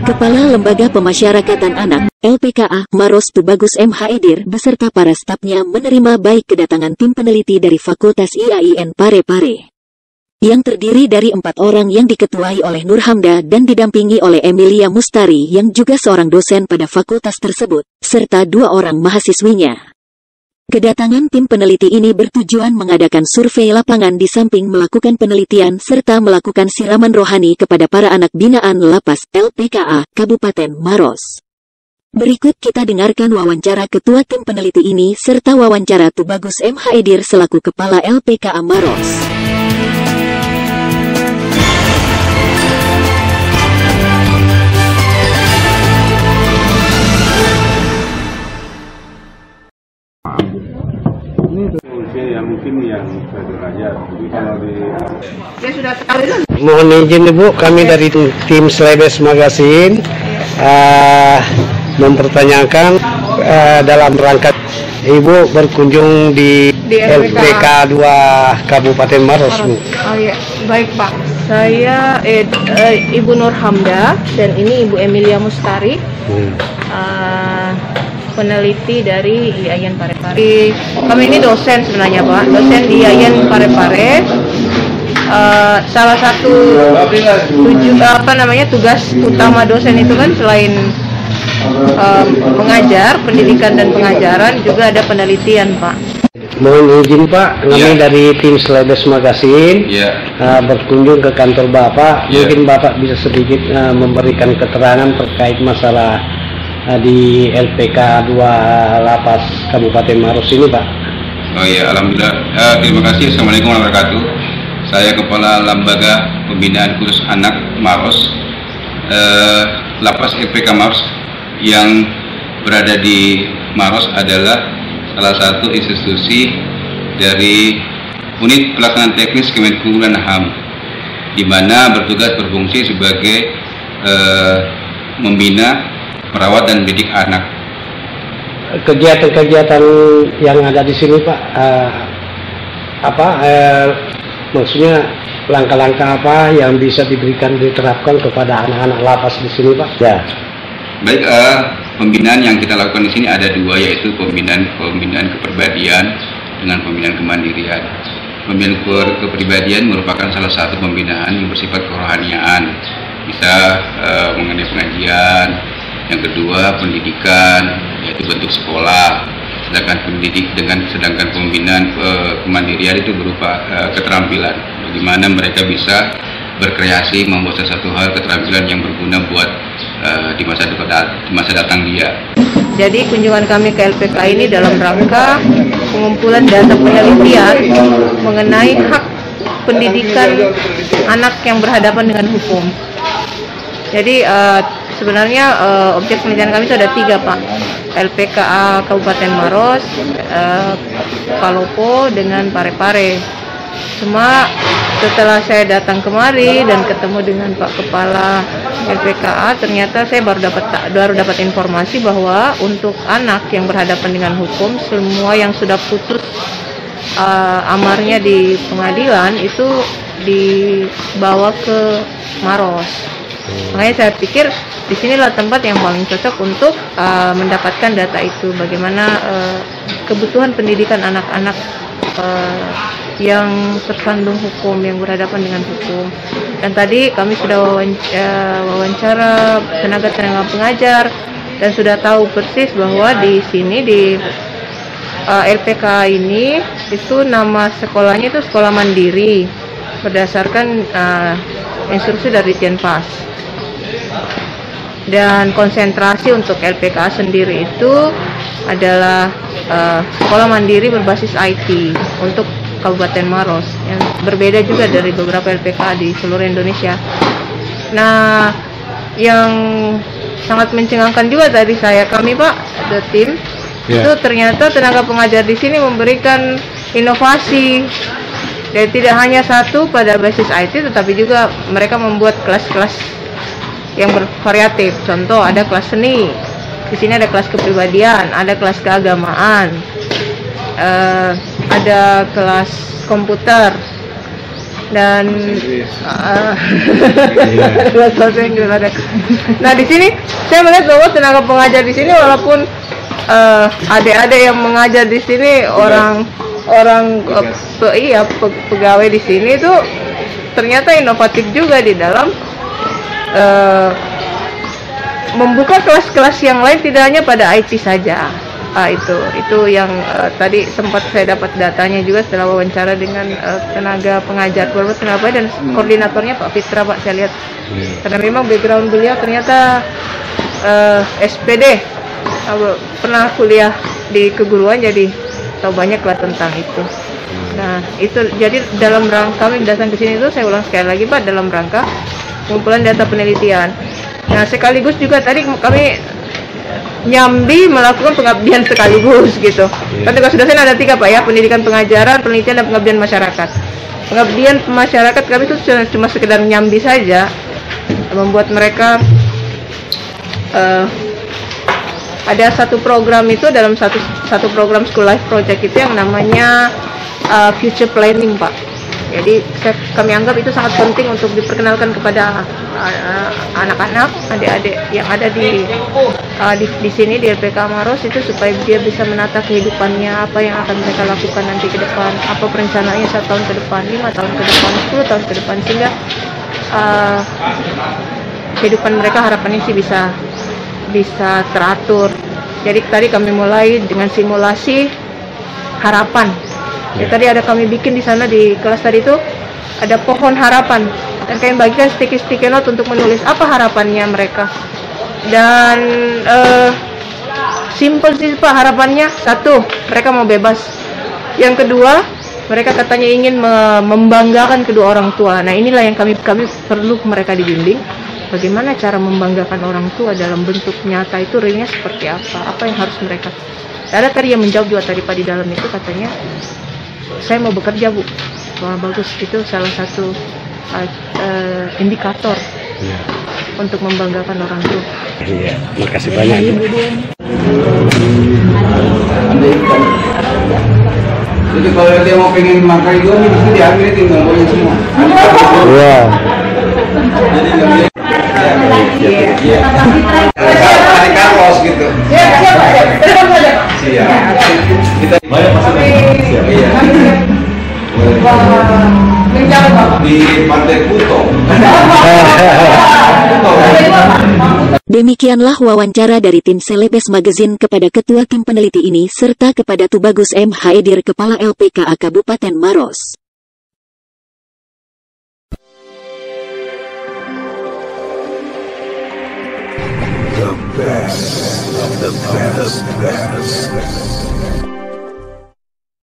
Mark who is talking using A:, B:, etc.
A: Kepala Lembaga Pemasyarakatan Anak, LPKA, Maros Tubagus M. Haedir, beserta para stafnya menerima baik kedatangan tim peneliti dari Fakultas IAIN Parepare, yang terdiri dari 4 orang yang diketuai oleh Nur Hamda dan didampingi oleh Emilia Mustari yang juga seorang dosen pada fakultas tersebut, serta 2 orang mahasiswinya. Kedatangan tim peneliti ini bertujuan mengadakan survei lapangan di samping melakukan penelitian serta melakukan siraman rohani kepada para anak binaan Lapas LPKA Kabupaten Maros. Berikut kita dengarkan wawancara ketua tim peneliti ini serta wawancara Tubagus M. Haedir selaku Kepala LPKA Maros.
B: Mohon izin Ibu, kami dari tim Slebes Magazine mempertanyakan dalam rangka Ibu berkunjung di LPK 2 Kabupaten Maros, Bu.
C: Oh iya, baik Pak. Saya Ibu Nur Hamda dan ini Ibu Emilia Mustari, peneliti dari IAIN Parepare. Kami ini dosen sebenarnya Pak, dosen di IAIN Parepare. Salah satu tugas utama dosen itu kan selain mengajar, pendidikan dan pengajaran, juga ada penelitian Pak.
B: Mohon izin Pak, kami dari tim Slebes Magazine berkunjung ke kantor Bapak. Mungkin Bapak bisa sedikit memberikan keterangan terkait masalah di LPK 2 Lapas Kabupaten Maros ini, Pak.
D: Oh iya, alhamdulillah. Terima kasih. Assalamualaikum warahmatullahi wabarakatuh. Saya Kepala Lembaga Pembinaan Khusus Anak Maros, Lapas LPK Maros yang berada di Maros adalah salah satu institusi dari unit pelaksanaan teknis Kemenkumham dan HAM, di mana bertugas berfungsi sebagai membina, merawat dan mendidik anak.
B: Kegiatan-kegiatan yang ada di sini Pak, maksudnya langkah-langkah apa yang bisa diterapkan kepada anak-anak lapas di sini Pak? Ya.
D: Baik, pembinaan yang kita lakukan di sini ada 2, yaitu pembinaan kepribadian dengan pembinaan kemandirian. Pembinaan kepribadian merupakan salah satu pembinaan yang bersifat kerohaniaan, bisa mengenai pengajian. Yang kedua, pendidikan, yaitu bentuk sekolah. Sedangkan pembinaan kemandirian itu berupa keterampilan, bagaimana mereka bisa berkreasi, membuat sesuatu hal, keterampilan yang berguna buat di masa datang dia.
C: Jadi kunjungan kami ke LPK ini dalam rangka pengumpulan data penelitian mengenai hak pendidikan anak yang berhadapan dengan hukum. Jadi sebenarnya objek penelitian kami itu ada 3 Pak. LPKA Kabupaten Maros, Palopo dengan Parepare. Cuma setelah saya datang kemari dan ketemu dengan Pak Kepala LPKA, ternyata saya baru dapat informasi bahwa untuk anak yang berhadapan dengan hukum, semua yang sudah putus amarnya di pengadilan itu dibawa ke Maros. Makanya saya pikir disinilah tempat yang paling cocok untuk mendapatkan data itu, bagaimana kebutuhan pendidikan anak-anak yang tersandung hukum, yang berhadapan dengan hukum. Dan tadi kami sudah wawancara tenaga pengajar dan sudah tahu persis bahwa di sini di LPK ini itu nama sekolahnya itu sekolah mandiri berdasarkan instruksi dari Jenpas. Dan konsentrasi untuk LPK sendiri itu adalah sekolah mandiri berbasis IT untuk Kabupaten Maros, yang berbeda juga dari beberapa LPK di seluruh Indonesia. Nah, yang sangat mencengangkan juga tadi kami Pak, the team, itu ternyata tenaga pengajar di sini memberikan inovasi. Dan tidak hanya satu pada basis IT, tetapi juga mereka membuat kelas-kelas yang bervariatif. Contoh, ada kelas seni, di sini ada kelas kepribadian, ada kelas keagamaan, ada kelas komputer, dan bahasa Inggris ada. Nah di sini saya melihat bahwa tenaga pengajar di sini walaupun adik-adik yang mengajar di sini pegawai di sini itu ternyata inovatif juga di dalam membuka kelas-kelas yang lain, tidak hanya pada IT saja. Itu yang tadi sempat saya dapat datanya juga setelah wawancara dengan tenaga pengajar tenaga dan koordinatornya Pak Fitra, Pak, saya lihat karena memang background beliau ternyata SPD, pernah kuliah di keguruan, jadi tahu banyak lah tentang itu. Nah itu jadi dalam rangka kami datang ke sini itu, saya ulang sekali lagi Pak, dalam rangka pengumpulan data penelitian. Nah sekaligus juga tadi kami nyambi melakukan pengabdian sekaligus gitu. Kan tugas dosen ada 3 Pak ya, pendidikan pengajaran, penelitian, dan pengabdian masyarakat. Pengabdian masyarakat kami itu cuma sekedar nyambi saja, membuat mereka ada satu program itu dalam satu program School Life Project itu yang namanya future planning Pak. Jadi kami anggap itu sangat penting untuk diperkenalkan kepada anak-anak, adik-adik yang ada di sini di LPK Maros itu, supaya dia bisa menata kehidupannya, apa yang akan mereka lakukan nanti ke depan, apa perencanaannya 1 tahun ke depan, 5 tahun ke depan, 10 tahun ke depan, sehingga kehidupan mereka harapannya sih bisa teratur. Jadi tadi kami mulai dengan simulasi harapan. Ya, tadi ada kami bikin di sana di kelas tadi itu ada pohon harapan, dan kami bagikan sticky note untuk menulis apa harapannya mereka. Dan simple sih Pak harapannya. 1, mereka mau bebas. Yang kedua, mereka katanya ingin membanggakan kedua orang tua. Nah inilah yang kami perlu mereka dibimbing. Bagaimana cara membanggakan orang tua dalam bentuk nyata itu realnya seperti apa yang harus mereka. Ada tadi yang menjawab juga tadi Pak di dalam itu, katanya saya mau bekerja Bu. Wah bagus, itu salah satu indikator untuk membanggakan orang tua.
B: Iya, makasih banyak.
D: Jadi kalau dia mau pengen makan itu bisa diambil, tinggal boleh semua.
B: Iya.
D: Iya. Tarik kaos gitu. Siap. Kita banyak masalah. Iya. Di Pantai Kuto.
A: Demikianlah wawancara dari tim Selebes Magazine kepada Ketua Tim Peneliti ini serta kepada Tubagus M. Haidir, Kepala LPKA Kabupaten Maros.
E: The best of the best.